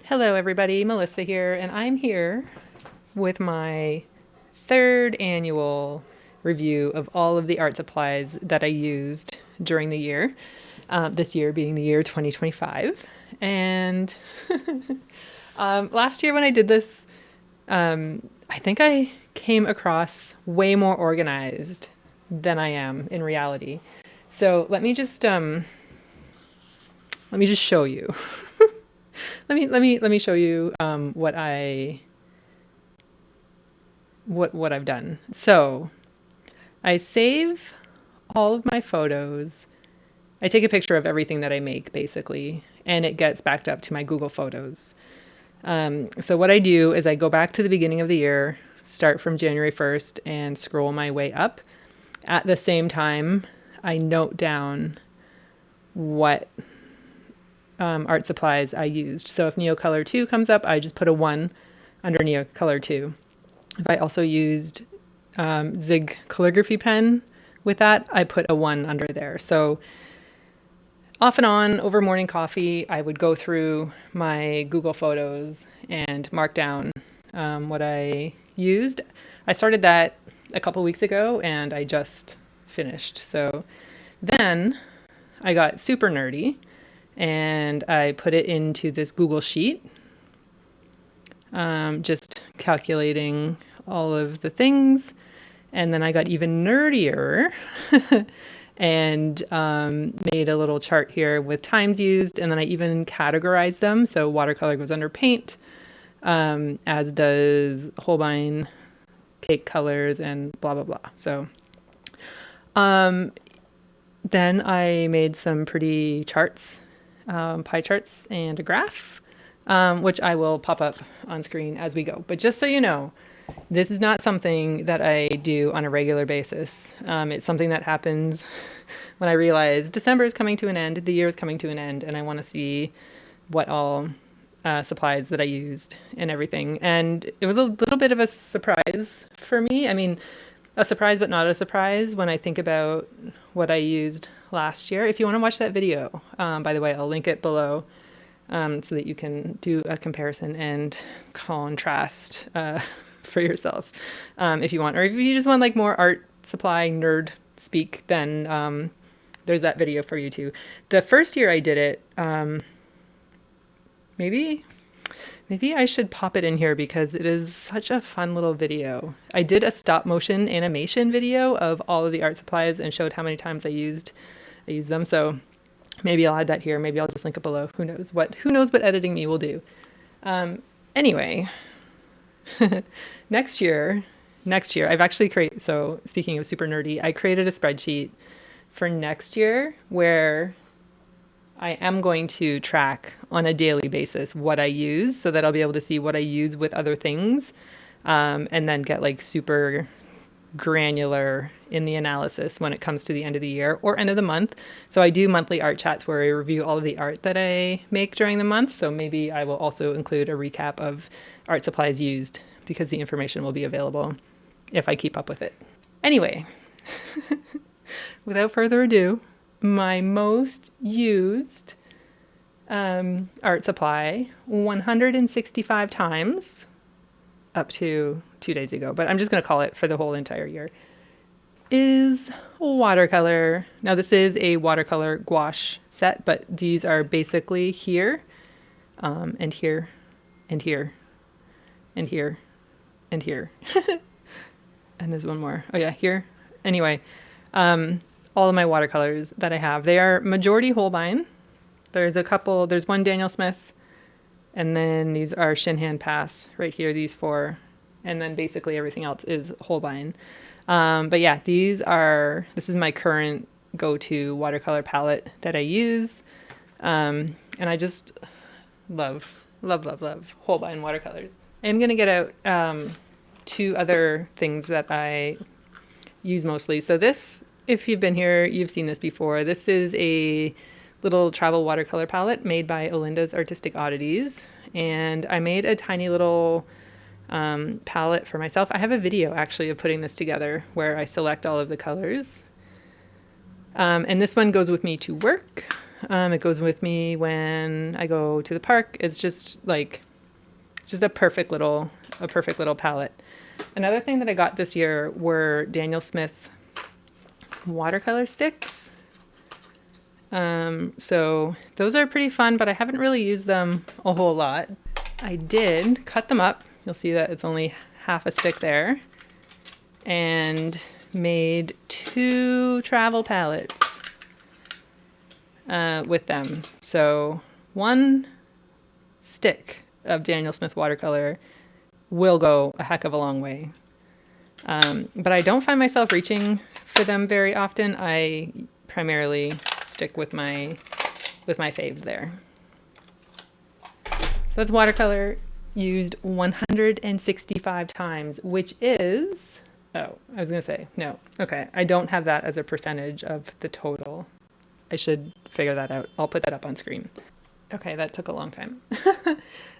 Hello everybody, Melissa here, and I'm here with my third annual review of all of the art supplies that I used during the year, this year being the year 2025. And last year when I did this, I think I came across way more organized than I am in reality. So let me just show you. Let me show you what I've done. So I save all of my photos. I take a picture of everything that I make basically, and it gets backed up to my Google Photos. So what I do is I go back to the beginning of the year, start from January 1st and scroll my way up. At the same time, I note down what art supplies I used. So if Neocolor 2 comes up, I just put a 1 under Neocolor 2. If I also used Zig calligraphy pen with that, I put a 1 under there. So off and on over morning coffee, I would go through my Google Photos and mark down what I used. I started that a couple weeks ago and I just finished. So then I got super nerdy and I put it into this Google Sheet, just calculating all of the things. And then I got even nerdier and made a little chart here with times used. And then I even categorized them. So watercolor goes under paint, as does Holbein, cake colors, and blah, blah, blah. So then I made some pretty charts, pie charts and a graph, which I will pop up on screen as we go. But just so you know, this is not something that I do on a regular basis. It's something that happens when I realize December is coming to an end, the year is coming to an end, and I want to see what all supplies that I used and everything. And it was a little bit of a surprise for me. I mean, a surprise, but not a surprise when I think about what I used last year. If you want to watch that video, by the way, I'll link it below so that you can do a comparison and contrast for yourself if you want. Or if you just want like more art supply nerd speak, then there's that video for you too. The first year I did it, maybe I should pop it in here because it is such a fun little video. I did a stop motion animation video of all of the art supplies and showed how many times I used them. So maybe I'll add that here. Maybe I'll just link it below. Who knows what editing me will do. Anyway, next year, I've actually created, so speaking of super nerdy, I created a spreadsheet for next year where I am going to track on a daily basis what I use so that I'll be able to see what I use with other things, and then get like super granular in the analysis when it comes to the end of the year or end of the month. So I do monthly art chats where I review all of the art that I make during the month. So maybe I will also include a recap of art supplies used because the information will be available if I keep up with it. Anyway, without further ado, my most used art supply 165 times up to 2 days ago, but I'm just going to call it for the whole entire year, is watercolor. Now this is a watercolor gouache set, but these are basically here, and here, and here, and here, and here. And there's one more. Oh yeah, here. Anyway, all of my watercolors that I have, they are majority Holbein. There's one Daniel Smith, and then these are Shinhan Pass right here, these 4. And then basically everything else is Holbein. But yeah, this is my current go-to watercolor palette that I use. And I just love Holbein watercolors. I'm going to get out 2 other things that I use mostly. So this, if you've been here, you've seen this before. This is a little travel watercolor palette made by Olinda's Artistic Oddities. And I made a tiny little palette for myself. I have a video actually of putting this together where I select all of the colors. And this one goes with me to work. It goes with me when I go to the park. It's just a perfect little palette. Another thing that I got this year were Daniel Smith watercolor sticks. So those are pretty fun, but I haven't really used them a whole lot. I did cut them up. You'll see that it's only half a stick there, and made 2 travel palettes with them. So 1 stick of Daniel Smith watercolor will go a heck of a long way. But I don't find myself reaching for them very often. I primarily stick with my faves there. So that's watercolor used 165 times, which is, oh, I was gonna say, no. Okay, I don't have that as a percentage of the total. I should figure that out. I'll put that up on screen. Okay, that took a long time.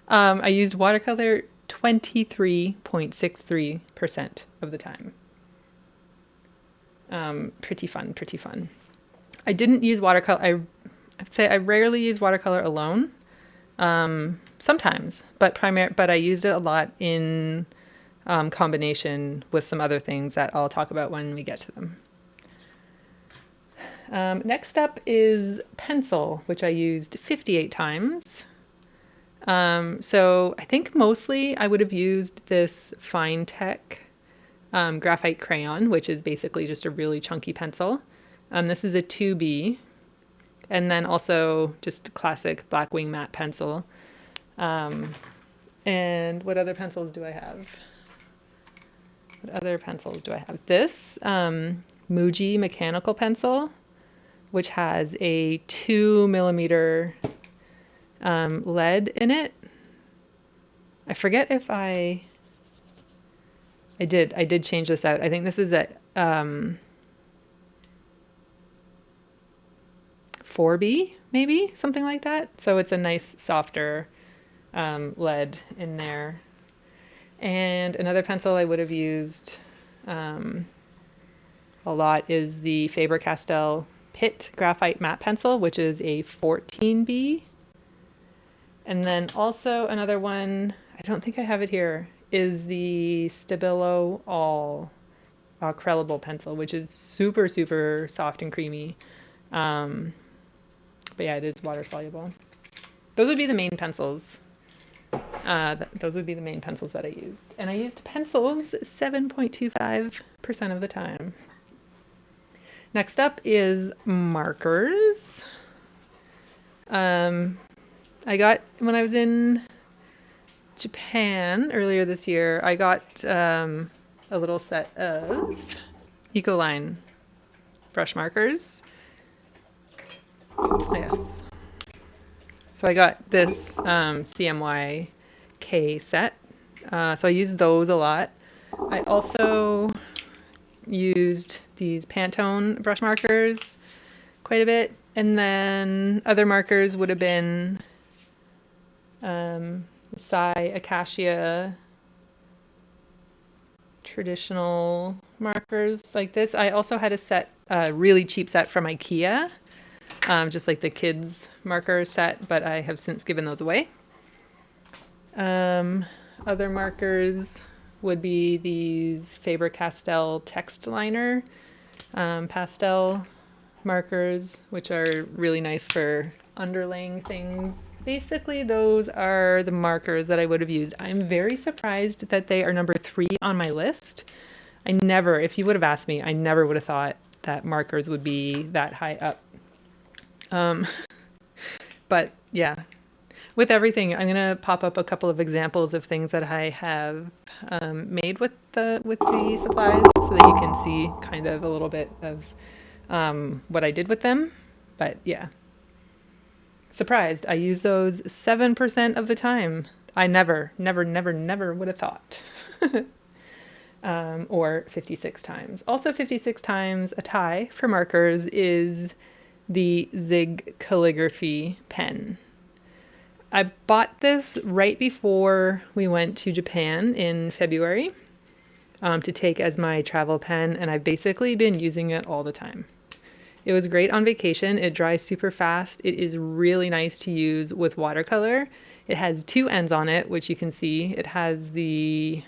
I used watercolor 23.63% of the time. Pretty fun. I didn't use watercolor. I'd say I rarely use watercolor alone. Sometimes, but I used it a lot in combination with some other things that I'll talk about when we get to them. Next up is pencil, which I used 58 times. So I think mostly I would have used this Fine Tech graphite crayon, which is basically just a really chunky pencil. This is a 2B, and then also just classic Blackwing matte pencil. And what other pencils do I have? This Muji mechanical pencil, which has a 2mm lead in it. I forget if I did change this out. I think this is at 4B, maybe, something like that. So it's a nice softer lead in there. And another pencil I would have used a lot is the Faber-Castell Pitt graphite matte pencil, which is a 14B. And then also another one, I don't think I have it here, is the Stabilo All Acrylable pencil, which is super soft and creamy. But yeah, it is water soluble. Those would be the main pencils. Those would be the main pencils that I used. And I used pencils 7.25% of the time. Next up is markers. I got, when I was in Japan earlier this year, I got a little set of Ecoline brush markers. Yes. So I got this CMYK set. So I used those a lot. I also used these Pantone brush markers quite a bit. And then other markers would have been Sai Acacia traditional markers like this. I also had a set, a really cheap set from IKEA, just like the kids marker set, but I have since given those away. Other markers would be these Faber-Castell text liner pastel markers, which are really nice for underlaying things. Basically, those are the markers that I would have used. I'm very surprised that they are number 3 on my list. I never, if you would have asked me, I never would have thought that markers would be that high up. But yeah, with everything, I'm gonna pop up a couple of examples of things that I have made with the supplies, so that you can see kind of a little bit of what I did with them. But yeah, surprised. I use those 7% of the time. I never would have thought. Or 56 times. Also 56 times a tie for markers is the Zig calligraphy pen. I bought this right before we went to Japan in February to take as my travel pen, and I've basically been using it all the time. It was great on vacation. It dries super fast. It is really nice to use with watercolor. It has two ends on it, which you can see. It has the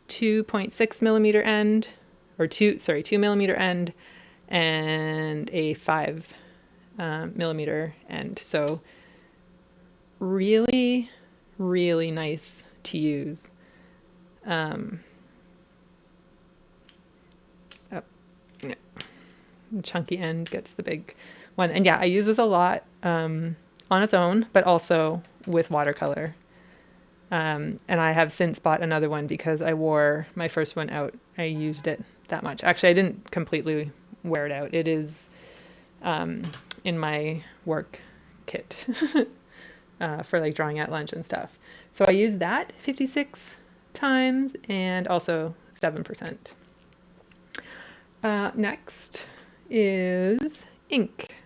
2.6 millimeter end, or 2 millimeter end, and a 5 millimeter end. So really, really nice to use. Oh, yeah. The chunky end gets the big one. And yeah, I use this a lot on its own, but also with watercolor. And I have since bought another one because I wore my first one out. I used it that much. Actually, I didn't completely wear it out. It is in my work kit for like drawing at lunch and stuff. So I used that 56 times and also 7%. Next is ink.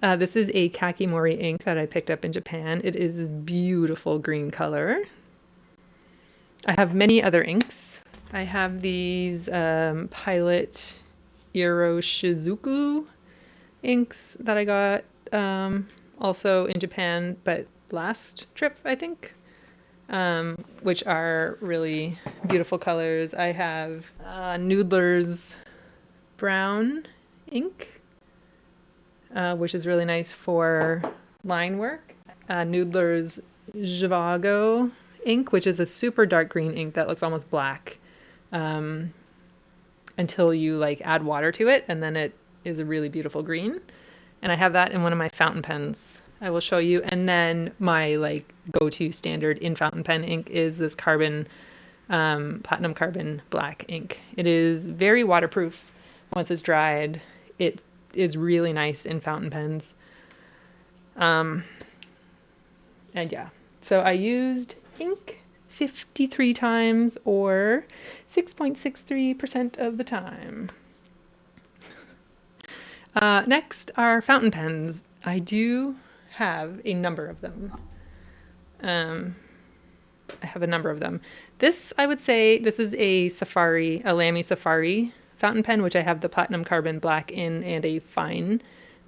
This is a Kakimori ink that I picked up in Japan. It is this beautiful green color. I have many other inks. I have these Pilot Iroshizuku inks that I got also in Japan, but last trip, I think, which are really beautiful colors. I have Noodler's brown ink, which is really nice for line work. Noodler's Zhivago ink, which is a super dark green ink that looks almost black until you like add water to it, and then it is a really beautiful green. And I have that in one of my fountain pens. I will show you. And then my like go-to standard in fountain pen ink is this carbon, platinum carbon black ink. It is very waterproof once it's dried. It is really nice in fountain pens. And yeah, so I used ink 53 times, or 6.63% of the time. Next are fountain pens. I do have a number of them. I have a number of them. This, I would say, this is a Lamy Safari fountain pen, which I have the platinum carbon black in and a fine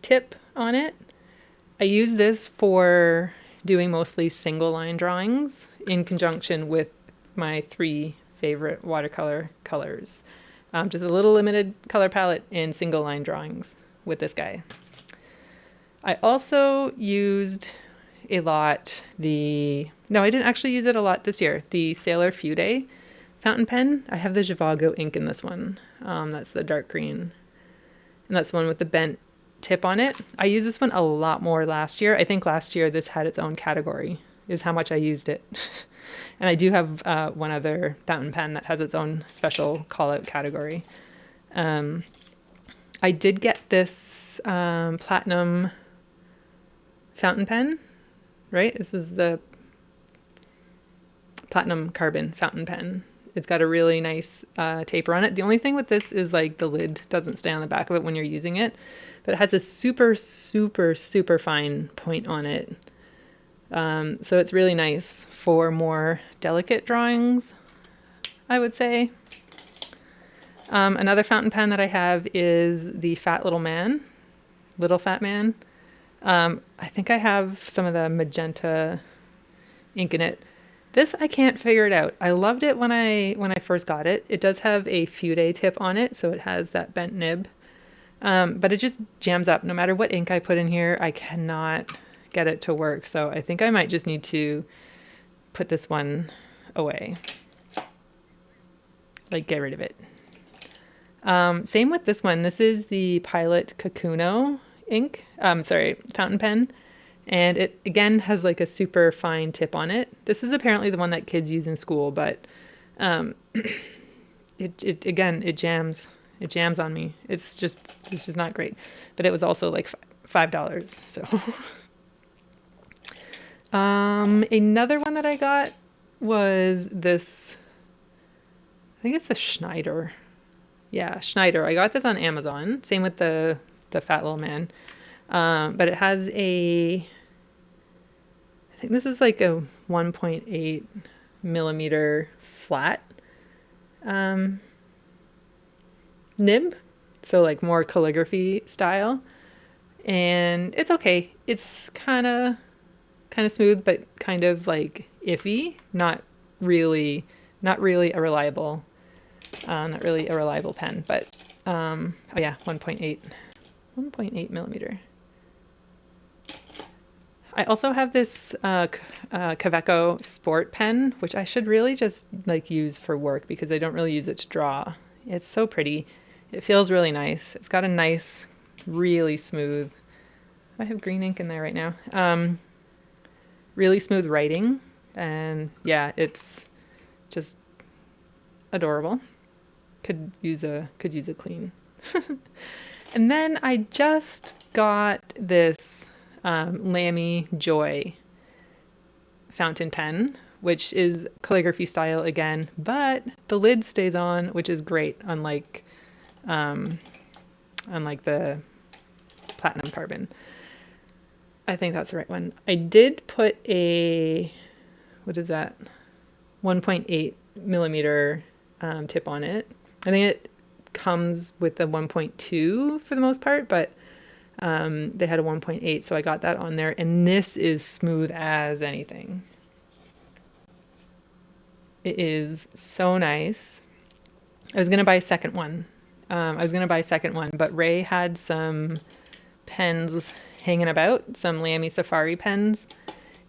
tip on it. I use this for doing mostly single line drawings in conjunction with my 3 favorite watercolor colors. Just a little limited color palette in single line drawings with this guy. I also used a lot no, I didn't actually use it a lot this year, the Sailor Fude fountain pen. I have the Zhivago ink in this one. That's the dark green. And that's the one with the bent tip on it. I used this one a lot more last year. I think last year this had its own category, is how much I used it. And I do have one other fountain pen that has its own special call-out category. I did get this platinum fountain pen, right? This is the platinum carbon fountain pen. It's got a really nice taper on it. The only thing with this is like the lid doesn't stay on the back of it when you're using it, but it has a super, super, super fine point on it. So it's really nice for more delicate drawings, I would say. Another fountain pen that I have is the Little Fat Man. I think I have some of the magenta ink in it. This, I can't figure it out. I loved it when I first got it. It does have a Fude tip on it, so it has that bent nib. But it just jams up. No matter what ink I put in here, I cannot get it to work. So I think I might just need to put this one away. Like, get rid of it. Same with this one. This is the Pilot Kakuno fountain pen. And it, again, has like a super fine tip on it. This is apparently the one that kids use in school, but it jams. It jams on me. It's just not great. But it was also like $5, so. Another one that I got was this, I think it's a Schneider. Yeah, Schneider. I got this on Amazon. Same with the Fat Little Man. But it has I think this is like a 1.8 millimeter flat nib. So like more calligraphy style. And it's okay. It's kind of smooth, but kind of like iffy. Not really a reliable pen. But oh yeah, 1.8 millimeter. I also have this Kaweco Sport pen, which I should really just like use for work because I don't really use it to draw. It's so pretty. It feels really nice. It's got a nice, really smooth. I have green ink in there right now. Really smooth writing, and yeah, it's just adorable. Could use a clean. And then I just got this Lamy Joy fountain pen, which is calligraphy style again, but the lid stays on, which is great, unlike the platinum carbon. I think that's the right one. I did put a, what is that? 1.8 millimeter tip on it. I think it comes with the 1.2 for the most part, but they had a 1.8, so I got that on there, and this is smooth as anything. It is so nice. I was gonna buy a second one. But Ray had some pens hanging about, some Lamy Safari pens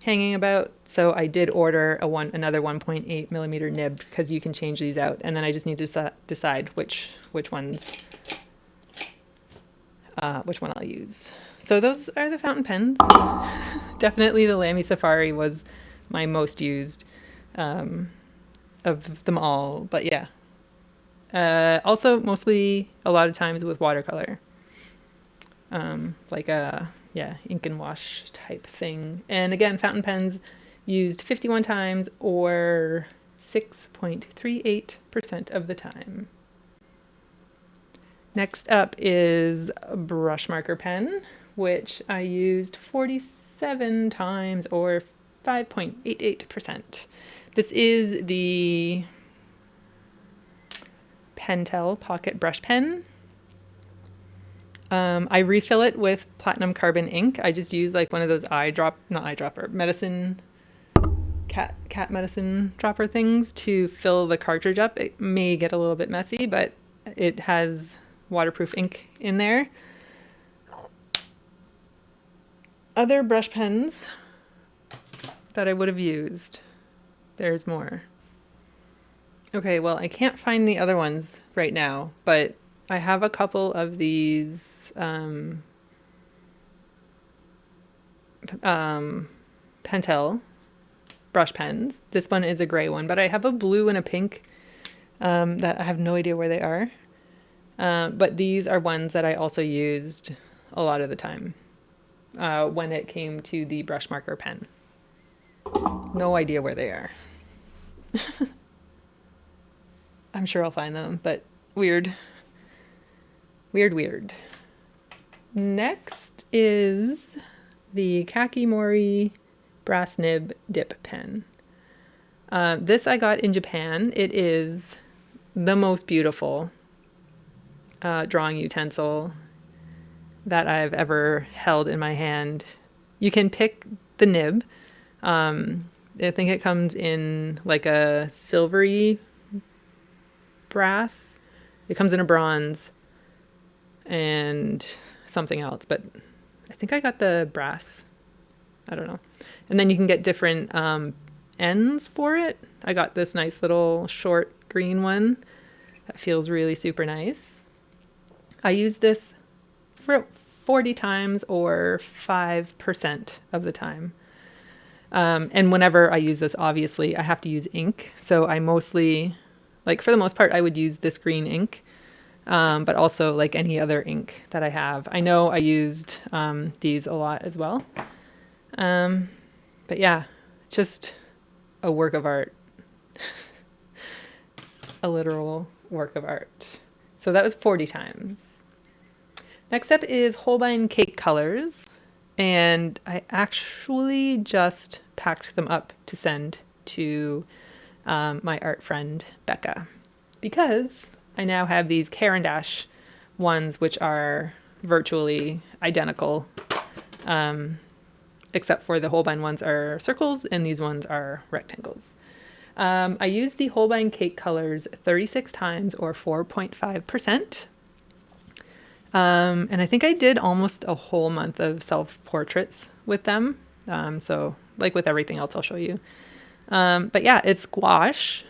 hanging about, so I did order another 1.8 millimeter nib because you can change these out, and then I just need to decide which one I'll use. So those are the fountain pens. Definitely the Lamy Safari was my most used of them all, but yeah. Also mostly a lot of times with watercolor. Like a ink and wash type thing. And again, fountain pens used 51 times or 6.38% of the time. Next up is a brush marker pen, which I used 47 times or 5.88%. This is the Pentel Pocket Brush Pen. I refill it with platinum carbon ink. I just use like one of those medicine, cat medicine dropper things to fill the cartridge up. It may get a little bit messy, but it has waterproof ink in there. Other brush pens that I would have used. There's more. Okay, well, I can't find the other ones right now, but I have a couple of these Pentel brush pens. This one is a gray one, but I have a blue and a pink that I have no idea where they are. But these are ones that I also used a lot of the time when it came to the brush marker pen. No idea where they are. I'm sure I'll find them, but weird. Weird. Next is the Kakimori brass nib dip pen. This I got in Japan. It is the most beautiful drawing utensil that I've ever held in my hand. You can pick the nib. I think it comes in like a silvery brass. It comes in a bronze and something else, but I think I got the brass. I don't know. And then you can get different ends for it. I got this nice little short green one that feels really super nice. I use this for 40 times or 5% of the time. And whenever I use this, obviously, I have to use ink. So I mostly, like for the most part, I would use this green ink. But also like any other ink that I have. I know I used these a lot as well. But yeah, just a work of art. A literal work of art. So that was 40 times. Next up is Holbein Cake Colors. And I actually just packed them up to send to my art friend, Becca. Because I now have these Caran d'Ache ones which are virtually identical, except for the Holbein ones are circles and these ones are rectangles. I used the Holbein Cake colors 36 times or 4.5%. And I think I did almost a whole month of self-portraits with them. So like with everything else I'll show you. But yeah, it's gouache,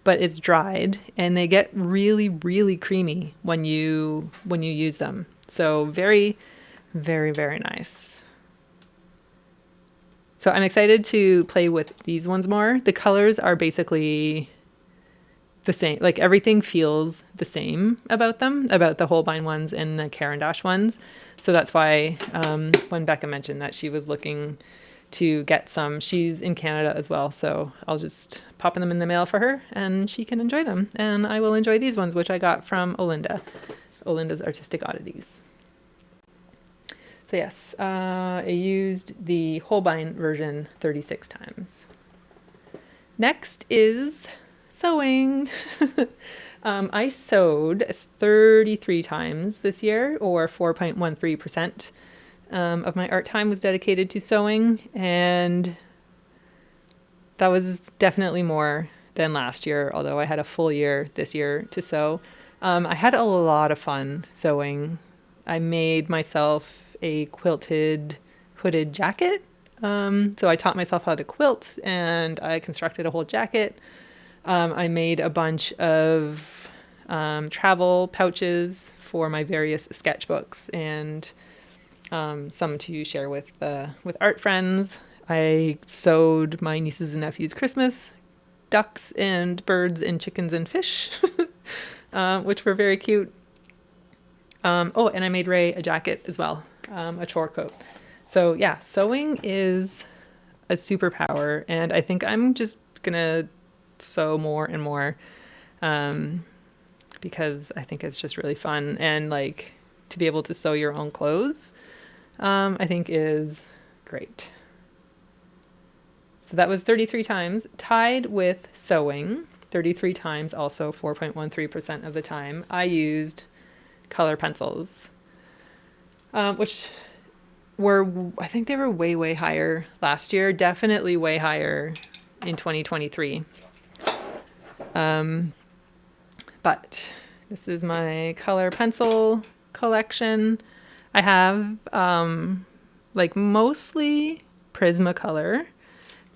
but it's dried and they get really, really creamy when you use them. So very, very, very nice. So I'm excited to play with these ones more. The colors are basically the same. Like everything feels the same about them, about the Holbein ones and the Caran d'Ache ones. So that's why when Becca mentioned that she was looking to get some, she's in Canada as well. So I'll just pop them in the mail for her and she can enjoy them. And I will enjoy these ones, which I got from Olinda's Artistic Oddities. So yes, I used the Holbein version 36 times. Next is sewing. I sewed 33 times this year, or 4.13% of my art time was dedicated to sewing, and that was definitely more than last year, although I had a full year this year to sew. I had a lot of fun sewing. I made myself a quilted hooded jacket. So I taught myself how to quilt and I constructed a whole jacket. I made a bunch of travel pouches for my various sketchbooks and some to share with art friends. I sewed my nieces and nephews' Christmas ducks and birds and chickens and fish, which were very cute. Oh, and I made Ray a jacket as well, a chore coat. So yeah, sewing is a superpower, and I think I'm just gonna sew more and more because I think it's just really fun, and like to be able to sew your own clothes, I think is great. So that was 33 times, tied with sewing. 33 times, also 4.13% of the time, I used color pencils, which were, I think they were way, way higher last year, definitely way higher in 2023. But this is my color pencil collection. I have like mostly Prismacolor,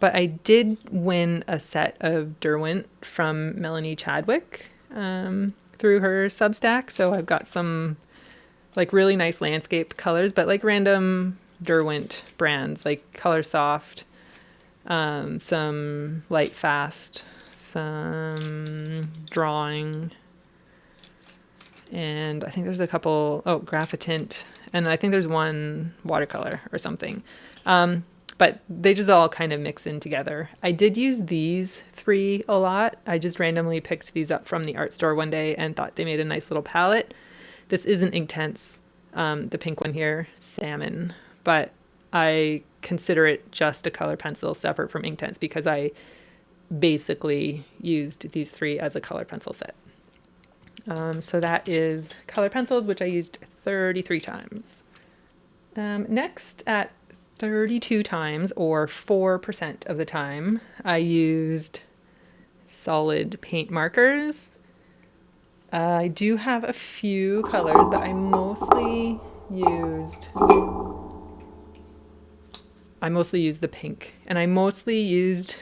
but I did win a set of Derwent from Melanie Chadwick through her Substack. So I've got some like really nice landscape colors, but like random Derwent brands like Color Soft, some Light Fast, some Drawing, and I think there's a couple, oh, Graphite, and I think there's one Watercolor or something. But they just all kind of mix in together. I did use these three a lot. I just randomly picked these up from the art store one day and thought they made a nice little palette. This isn't Inktense, the pink one here, Salmon, but I consider it just a color pencil separate from Inktense because I basically used these three as a color pencil set. So that is color pencils, which I used 33 times. Next, at 32 times, or 4% of the time, I used solid paint markers. I do have a few colors, but I mostly used the pink, and I mostly used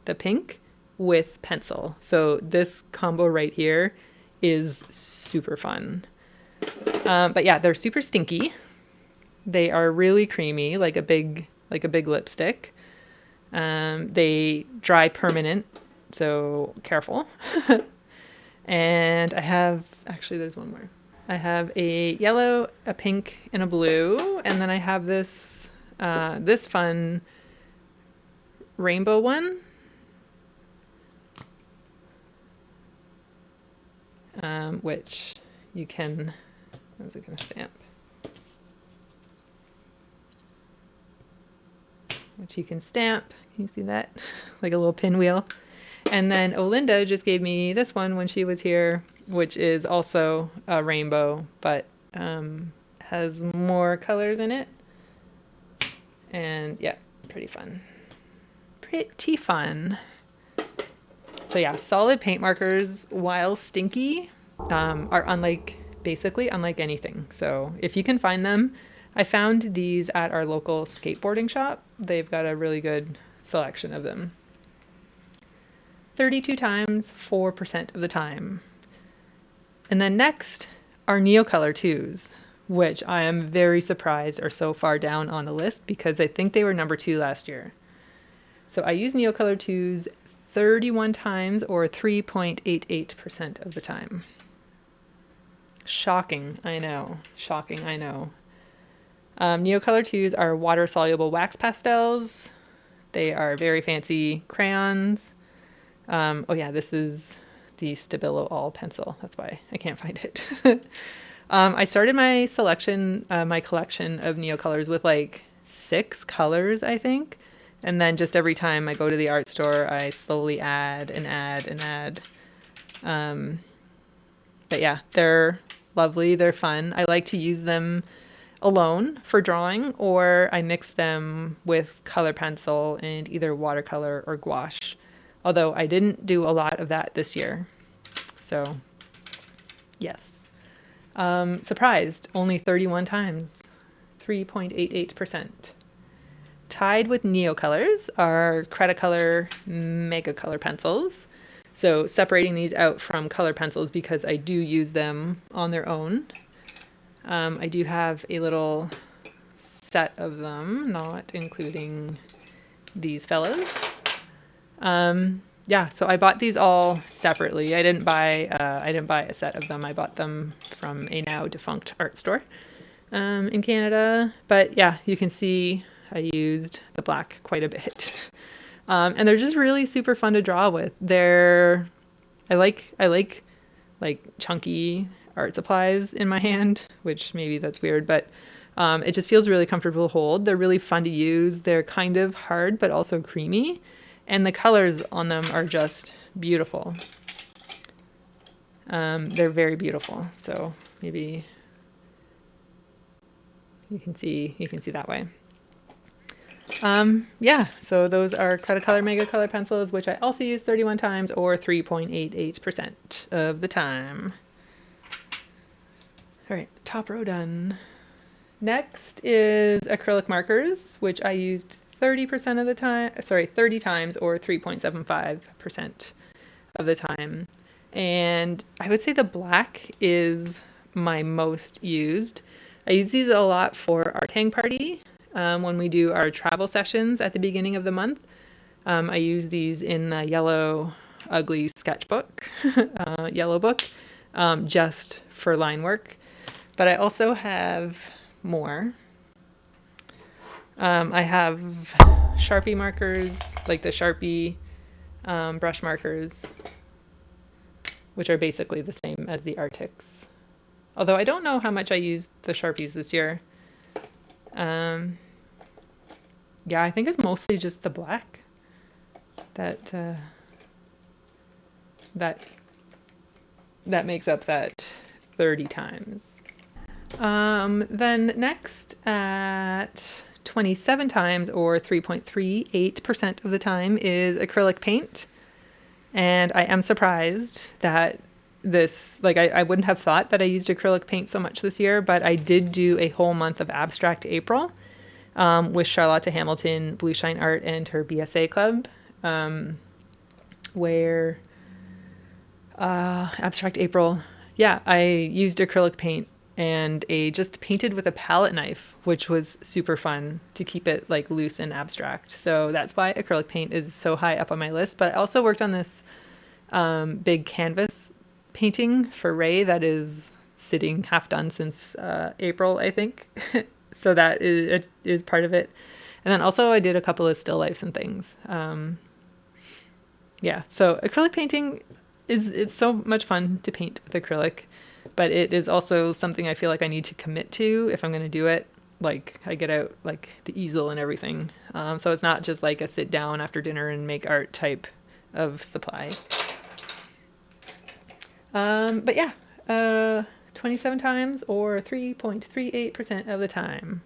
the pink with pencil. So this combo right here is super fun. But yeah, they're super stinky. They are really creamy, like a big lipstick. They dry permanent, so careful. And I have, actually there's one more. I have a yellow, a pink, and a blue, and then I have this this fun rainbow one. Which you can, how's it gonna stamp? Which you can stamp. Can you see that? Like a little pinwheel. And then Olinda just gave me this one when she was here. which is also a rainbow, but has more colors in it. And yeah, pretty fun. Pretty fun. So yeah, solid paint markers, while stinky, are basically unlike anything. So if you can find them, I found these at our local skateboarding shop. They've got a really good selection of them. 32 times, 4% of the time. And then next are Neocolor 2s, which I am very surprised are so far down on the list because I think they were number 2 last year. So I use Neocolor 2s 31 times or 3.88% of the time. Shocking, I know. Shocking, I know. Neocolor 2s are water-soluble wax pastels. They are very fancy crayons. Oh yeah, this is the Stabilo All pencil. That's why I can't find it. I started my collection of Neocolors with like 6 colors, I think. And then just every time I go to the art store, I slowly add and add and add. But yeah, they're lovely. They're fun. I like to use them alone for drawing, or I mix them with color pencil and either watercolor or gouache. Although I didn't do a lot of that this year. So yes. Surprised, only 31 times, 3.88%. Tied with Neocolors are Cretacolor Megacolor pencils. So separating these out from color pencils because I do use them on their own. I do have a little set of them, not including these fellas. Yeah, so I bought these all separately. I didn't buy a set of them. I bought them from a now defunct art store in Canada. But yeah, you can see I used the black quite a bit. And they're just really super fun to draw with. I like chunky art supplies in my hand, which maybe that's weird, but it just feels really comfortable to hold. They're really fun to use. They're kind of hard, but also creamy. And the colors on them are just beautiful. They're very beautiful. So maybe you can see that way. Yeah, so those are Cretacolor Megacolor pencils, which I also use 31 times or 3.88% of the time. All right, top row done. Next is acrylic markers, which I used 30 times or 3.75% of the time. And I would say the black is my most used. I use these a lot for our hang party. When we do our travel sessions at the beginning of the month, I use these in the yellow ugly sketchbook, yellow book, just for line work. But I also have more. I have Sharpie markers, like the Sharpie brush markers, which are basically the same as the Arctics. Although I don't know how much I used the Sharpies this year. Yeah, I think it's mostly just the black that makes up that 30 times. Then next at 27 times or 3.38% of the time is acrylic paint. And I am surprised that this, like I wouldn't have thought that I used acrylic paint so much this year, but I did do a whole month of Abstract April with Charlotte Hamilton, Blue Shine Art, and her BSA club, where Abstract April, yeah, I used acrylic paint and just painted with a palette knife, which was super fun to keep it like loose and abstract. So that's why acrylic paint is so high up on my list. But I also worked on this big canvas painting for Ray that is sitting half done since April, I think. So that is part of it. And then also I did a couple of still lifes and things. Yeah, so acrylic painting it's so much fun to paint with acrylic, but it is also something I feel like I need to commit to if I'm going to do it. Like I get out like the easel and everything. So it's not just like a sit down after dinner and make art type of supply. But yeah, 27 times or 3.38% of the time.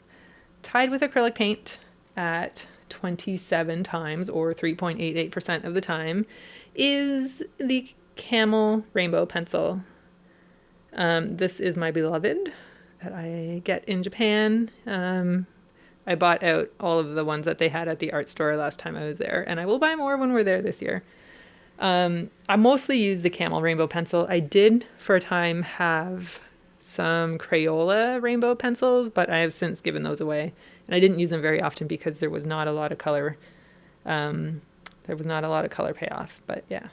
Tied with acrylic paint at 27 times or 3.88% of the time is the Camel Rainbow Pencil. This is my beloved that I get in Japan. I bought out all of the ones that they had at the art store last time I was there, and I will buy more when we're there this year. I mostly use the Camel Rainbow Pencil. I did for a time have some Crayola rainbow pencils, but I have since given those away. And I didn't use them very often because there was not a lot of color. There was not a lot of color payoff, but yeah.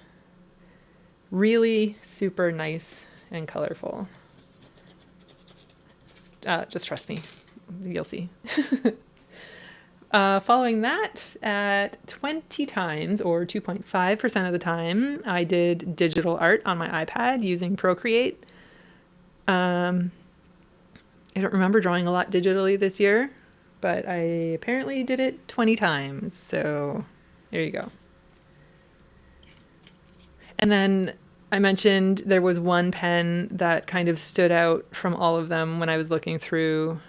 Really super nice and colorful. Just trust me, you'll see. Following that, at 20 times or 2.5% of the time, I did digital art on my iPad using Procreate. I don't remember drawing a lot digitally this year, but I apparently did it 20 times. So there you go. And then I mentioned there was one pen that kind of stood out from all of them when I was looking through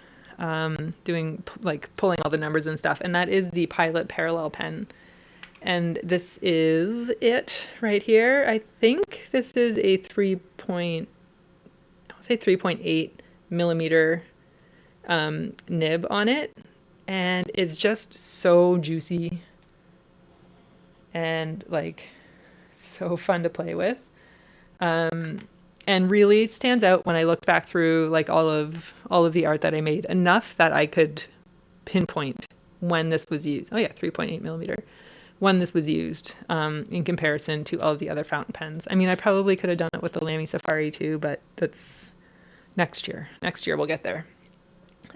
doing like pulling all the numbers and stuff, and that is the Pilot Parallel pen. And this is it right here. I think this is a 3.8 millimeter nib on it, and it's just so juicy and like so fun to play with. And really stands out when I look back through like all of the art that I made, enough that I could pinpoint when this was used. Oh yeah, 3.8 millimeter. When this was used in comparison to all of the other fountain pens. I mean, I probably could have done it with the Lamy Safari too, but that's next year. Next year we'll get there.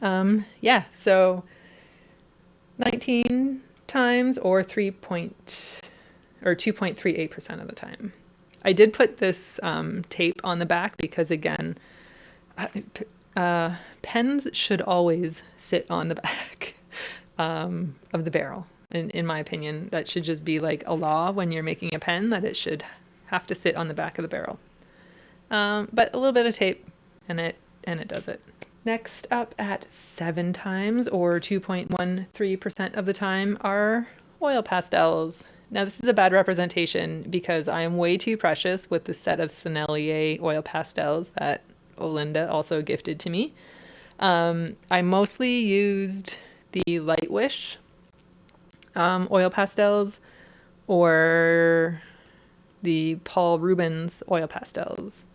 Yeah, so 19 times or 2.38% of the time. I did put this tape on the back because, again, pens should always sit on the back of the barrel. In my opinion, that should just be like a law when you're making a pen, that it should have to sit on the back of the barrel. But a little bit of tape and it does it. Next up at 7 times or 2.13% of the time are oil pastels. Now this is a bad representation because I am way too precious with the set of Sennelier oil pastels that Olinda also gifted to me. I mostly used the Light Wish oil pastels or the Paul Rubens oil pastels.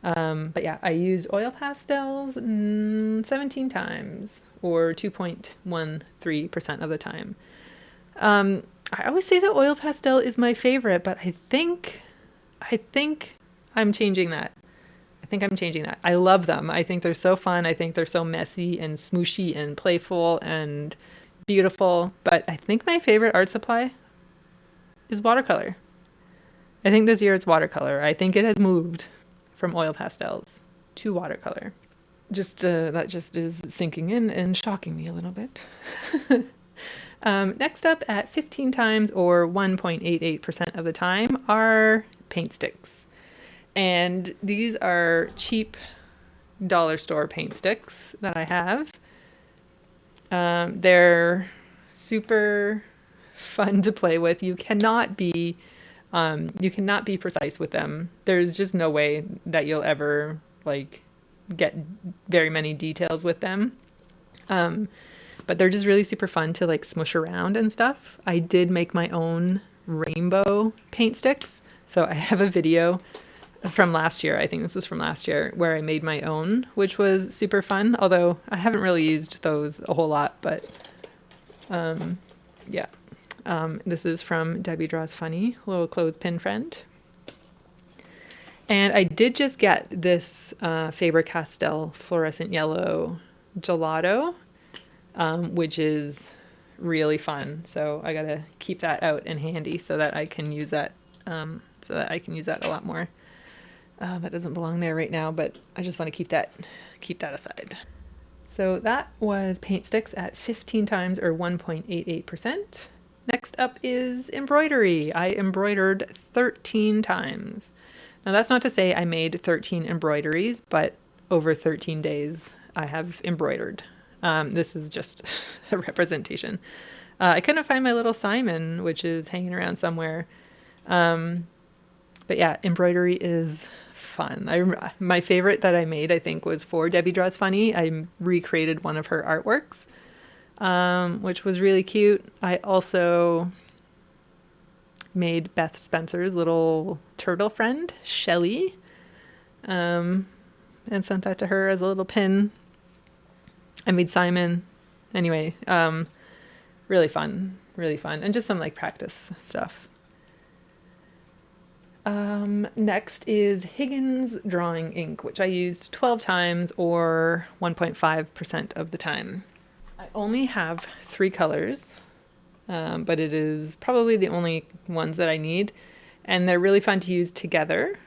But yeah, I use oil pastels 17 times or 2.13% of the time. I always say that oil pastel is my favorite, but I think I'm changing that. I love them. I think they're so fun. I think they're so messy and smooshy and playful and beautiful. But I think my favorite art supply is watercolor. I think this year it's watercolor. I think it has moved from oil pastels to watercolor. That just is sinking in and shocking me a little bit. Next up at 15 times or 1.88% of the time are paint sticks. And these are cheap dollar store paint sticks that I have. They're super fun to play with. You cannot be precise with them. There's just no way that you'll ever like get very many details with them. But they're just really super fun to like smush around and stuff. I did make my own rainbow paint sticks. So I have a video from last year. I think this was from last year where I made my own, which was super fun. Although I haven't really used those a whole lot, but yeah. This is from Debbie Draws Funny, little clothespin friend. And I did just get this Faber-Castell fluorescent yellow gelato, which is really fun. So I gotta keep that out and handy so that I can use that. A lot more. That doesn't belong there right now, but I just want to keep that aside. So that was paint sticks at 15 times or 1.88%. Next up is embroidery. I embroidered 13 times. Now that's not to say I made 13 embroideries, but over 13 days I have embroidered. This is just a representation. I couldn't find my little Simon, which is hanging around somewhere. But yeah, embroidery is fun. My favorite that I made, I think, was for Debbie Draws Funny. I recreated one of her artworks, which was really cute. I also made Beth Spencer's little turtle friend, Shelly, and sent that to her as a little pin. I made Simon. Anyway, really fun, and just some like practice stuff. Next is Higgins drawing ink, which I used 12 times or 1.5% of the time. I only have 3 colors, but it is probably the only ones that I need, and they're really fun to use together.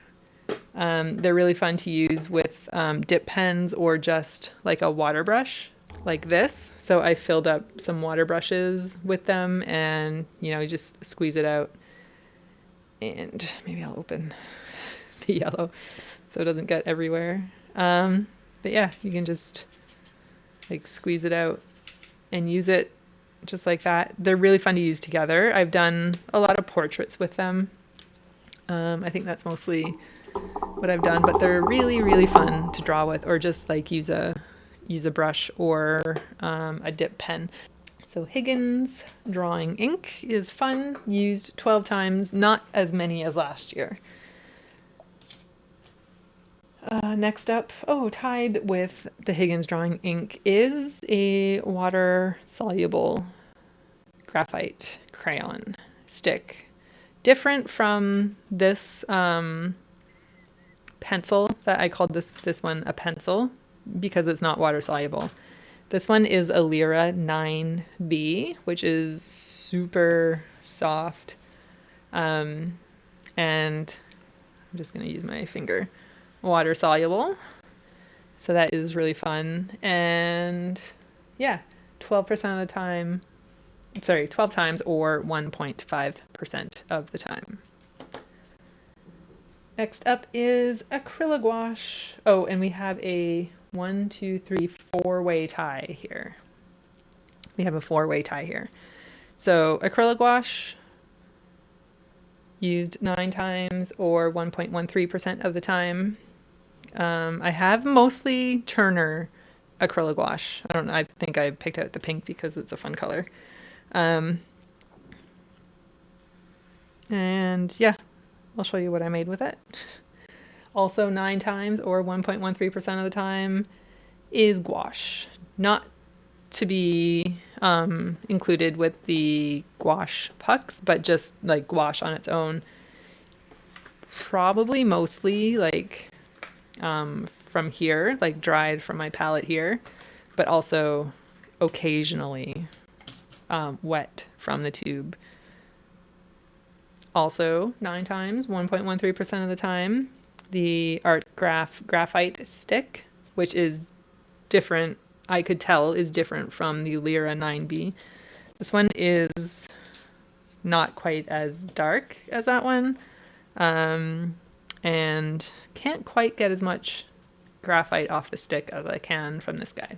They're really fun to use with dip pens or just like a water brush like this. So I filled up some water brushes with them, and you just squeeze it out. And maybe I'll open the yellow so it doesn't get everywhere. But yeah, you can just like squeeze it out and use it just like that. They're really fun to use together. I've done a lot of portraits with them. I think that's mostly what I've done, but they're really, really fun to draw with, or just like use a brush or a dip pen. So Higgins drawing ink is fun, used 12 times, not as many as last year. Next up, tied with the Higgins drawing ink is a water-soluble graphite crayon stick. Different from this pencil that I called this one a pencil because it's not water-soluble. This one is a Lyra 9B, which is super soft. And I'm just going to use my finger. Water soluble. So that is really fun. And yeah, 12% of the time. 12 times or 1.5% of the time. Next up is Acrylic gouache. Oh, and we have a 1, 2, 3, 4-way tie here. We have a 4-way tie here. So Acrylic gouache used 9 times or 1.13% of the time. I have mostly Turner acrylic gouache. I don't know. I think I picked out the pink because it's a fun color. And yeah, I'll show you what I made with it. Also 9 times or 1.13% of the time is gouache. Not to be included with the gouache pucks, but just like gouache on its own. Probably mostly like from here, like dried from my palette here, but also occasionally wet from the tube. Also 9 times, 1.13% of the time, the Art graphite stick, which is different, I could tell is different from the Lyra 9B. This one is not quite as dark as that one, and can't quite get as much graphite off the stick as I can from this guy.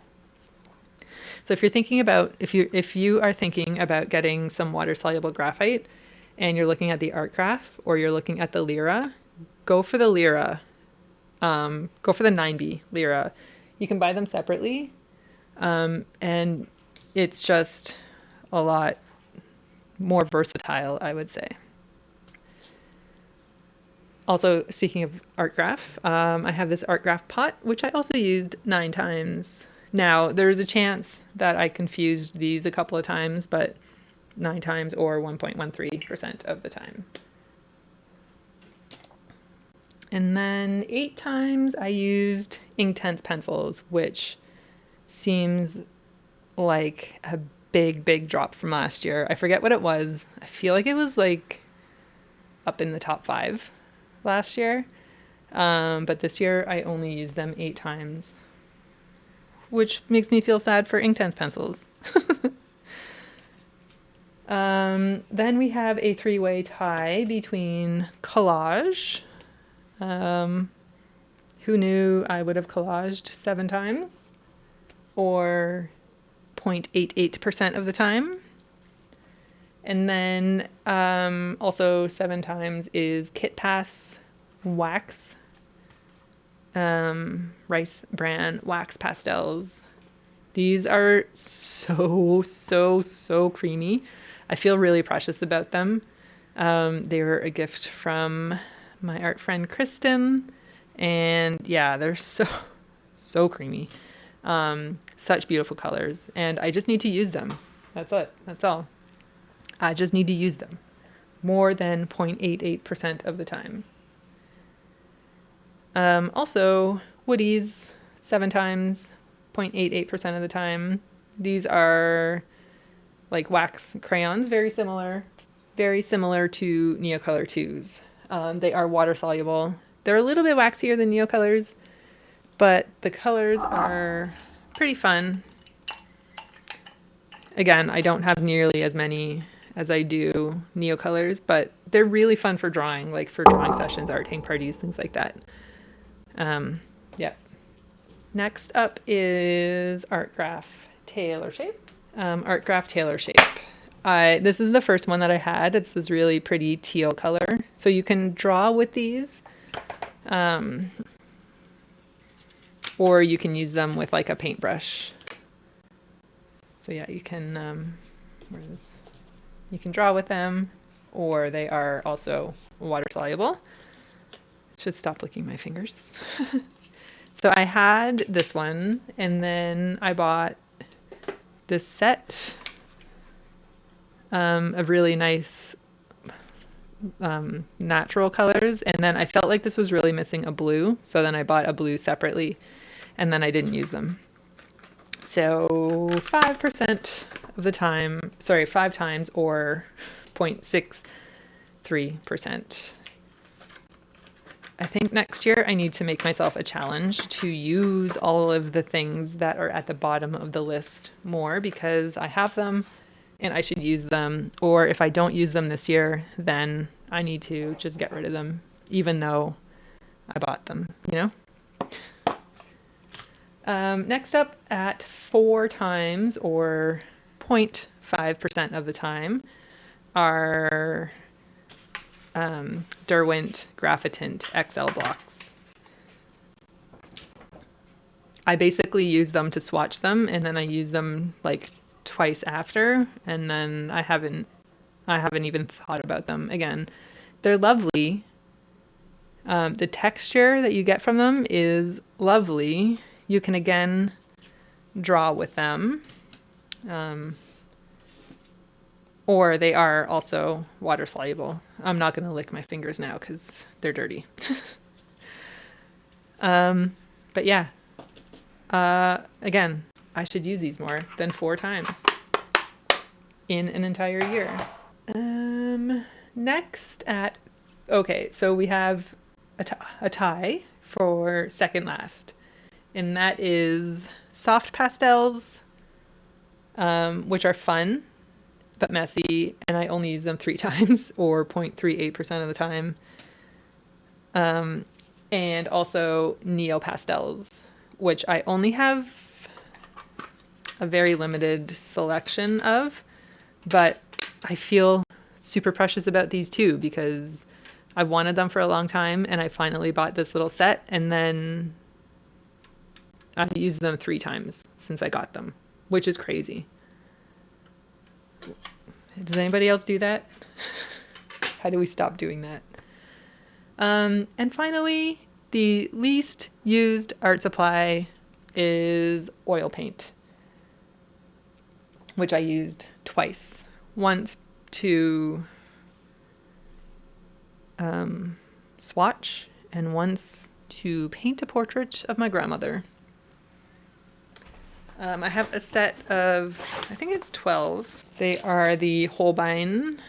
So if you are thinking about getting some water soluble graphite and you're looking at the Art Graph or you're looking at the Lyra, go for the Lyra. Go for the 9B Lyra. You can buy them separately, and it's just a lot more versatile, I would say. Also, speaking of Art Graph, I have this Art Graph pot, which I also used 9 times. Now, there's a chance that I confused these a couple of times, but 9 times or 1.13% of the time. And then 8 times I used Inktense pencils, which seems like a big drop from last year. I forget what it was. I feel like it was like up in the top 5 last year. But this year I only used them 8 times, which makes me feel sad for Inktense pencils. Then we have a 3-way tie between Collage, Who knew I would have collaged 7 times, or 0.88% of the time? And then also 7 times is Kit Pass wax, rice bran wax pastels. These are so creamy. I feel really precious about them. They were a gift from my art friend Kristen, and yeah, they're so creamy. Such beautiful colors, and I just need to use them. That's it. That's all. I just need to use them more than 0.88% of the time. Also, woodies 7 times, 0.88% of the time. These are like wax crayons, very similar to Neocolor 2s. They are water soluble. They're a little bit waxier than Neocolors, but the colors are pretty fun. Again, I don't have nearly as many as I do Neocolors, but they're really fun for drawing, like for drawing sessions, art hang parties, things like that. Yeah. Next up is Art Graph Tailor Shape. Art Graph Tailor Shape. This is the first one that I had. It's this really pretty teal color. So you can draw with these, or you can use them with like a paintbrush. So yeah, you can, you can draw with them, or they are also water soluble. Should stop licking my fingers. So I had this one, and then I bought this set of really nice natural colors, and then I felt like this was really missing a blue, so then I bought a blue separately, and then I didn't use them. So 5% of the time, 5 times, or 0.63%. I think next year I need to make myself a challenge to use all of the things that are at the bottom of the list more, because I have them and I should use them. Or if I don't use them this year, then I need to just get rid of them, even though I bought them, you know? Next up, at 4 times, or 0.5% of the time, are Derwent Graphitint XL blocks. I basically use them to swatch them, and then I use them like twice after, and then I haven't even thought about them again. They're lovely. The texture that you get from them is lovely. You can again draw with them. Or they are also water soluble. I'm not going to lick my fingers now because they're dirty. But yeah, again, I should use these more than 4 times in an entire year. Next okay, so we have a tie for second last, and that is soft pastels, which are fun but messy, and I only use them 3 times, or 0.38% of the time. And also Neo pastels, which I only have a very limited selection of, but I feel super precious about these too, because I've wanted them for a long time, and I finally bought this little set, and then I used them 3 times since I got them, which is crazy. Does anybody else do that? How do we stop doing that? And finally, the least used art supply is oil paint, which I used twice. Once to swatch, and once to paint a portrait of my grandmother. I have a set of, I think it's 12. They are the Holbein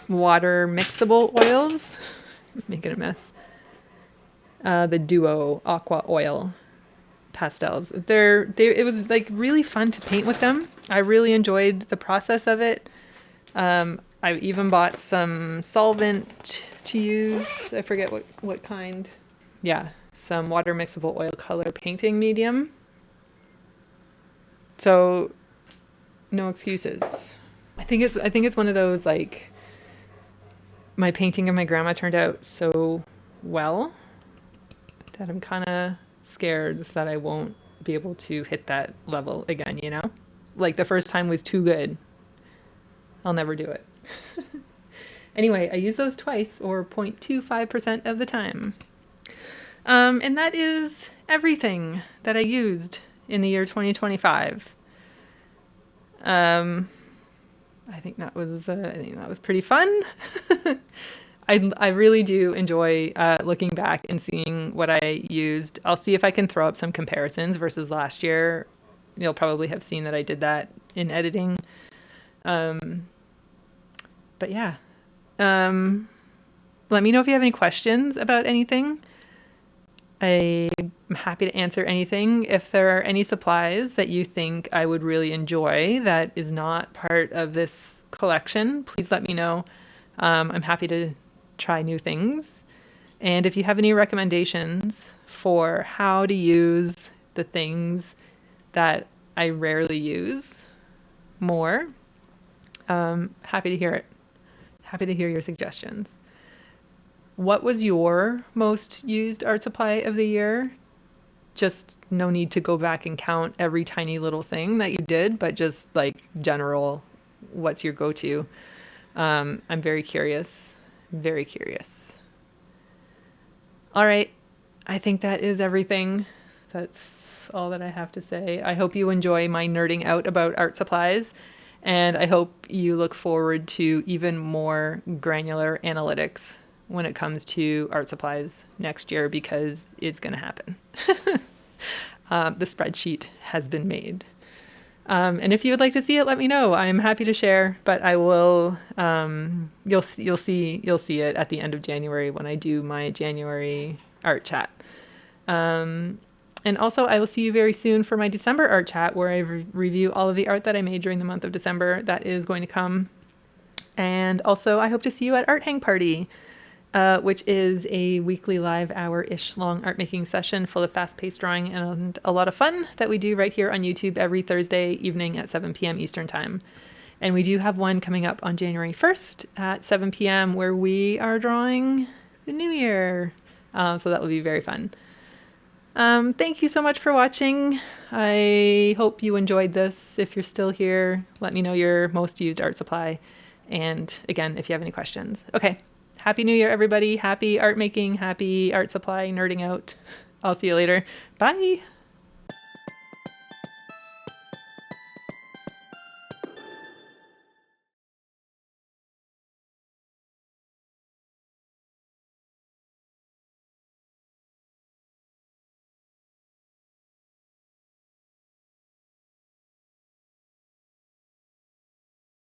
water mixable oils. Making a mess. The Duo Aqua Oil pastels. It was like really fun to paint with them. I really enjoyed the process of it. I I even bought some solvent to use. I forget what kind. Yeah, some water mixable oil color painting medium. So no excuses. I think it's one of those, like, my painting of my grandma turned out so well that I'm kind of scared that I won't be able to hit that level again, you know? Like, the first time was too good. I'll never do it. Anyway, I use those twice, or 0.25% of the time. And that is everything that I used in the year 2025. I think that was pretty fun. I really do enjoy looking back and seeing what I used. I'll see if I can throw up some comparisons versus last year. You'll probably have seen that I did that in editing. But yeah. Let me know if you have any questions about anything. I'm happy to answer anything. If there are any supplies that you think I would really enjoy that is not part of this collection, please let me know. I'm happy to try new things. And if you have any recommendations for how to use the things that I rarely use more, happy to hear it. Happy to hear your suggestions. What was your most used art supply of the year? Just no need to go back and count every tiny little thing that you did, but just like general, what's your go-to? I'm very curious. Very curious. All right. I think that is everything. That's all that I have to say. I hope you enjoy my nerding out about art supplies, and I hope you look forward to even more granular analytics when it comes to art supplies next year, because it's going to happen. The spreadsheet has been made. And if you would like to see it, let me know. I'm happy to share, but I will, you'll see it at the end of January when I do my January art chat. And also I will see you very soon for my December art chat, where I review all of the art that I made during the month of December. That is going to come. And also I hope to see you at Art Hang Party, which is a weekly live hour-ish long art making session full of fast-paced drawing and a lot of fun that we do right here on YouTube every Thursday evening at 7 p.m. Eastern Time. And we do have one coming up on January 1st at 7 p.m. where we are drawing the new year. So that will be very fun. Thank you so much for watching. I hope you enjoyed this. If you're still here, let me know your most used art supply. And again, if you have any questions. Okay. Happy New Year, everybody. Happy art making, happy art supply, nerding out. I'll see you later. Bye.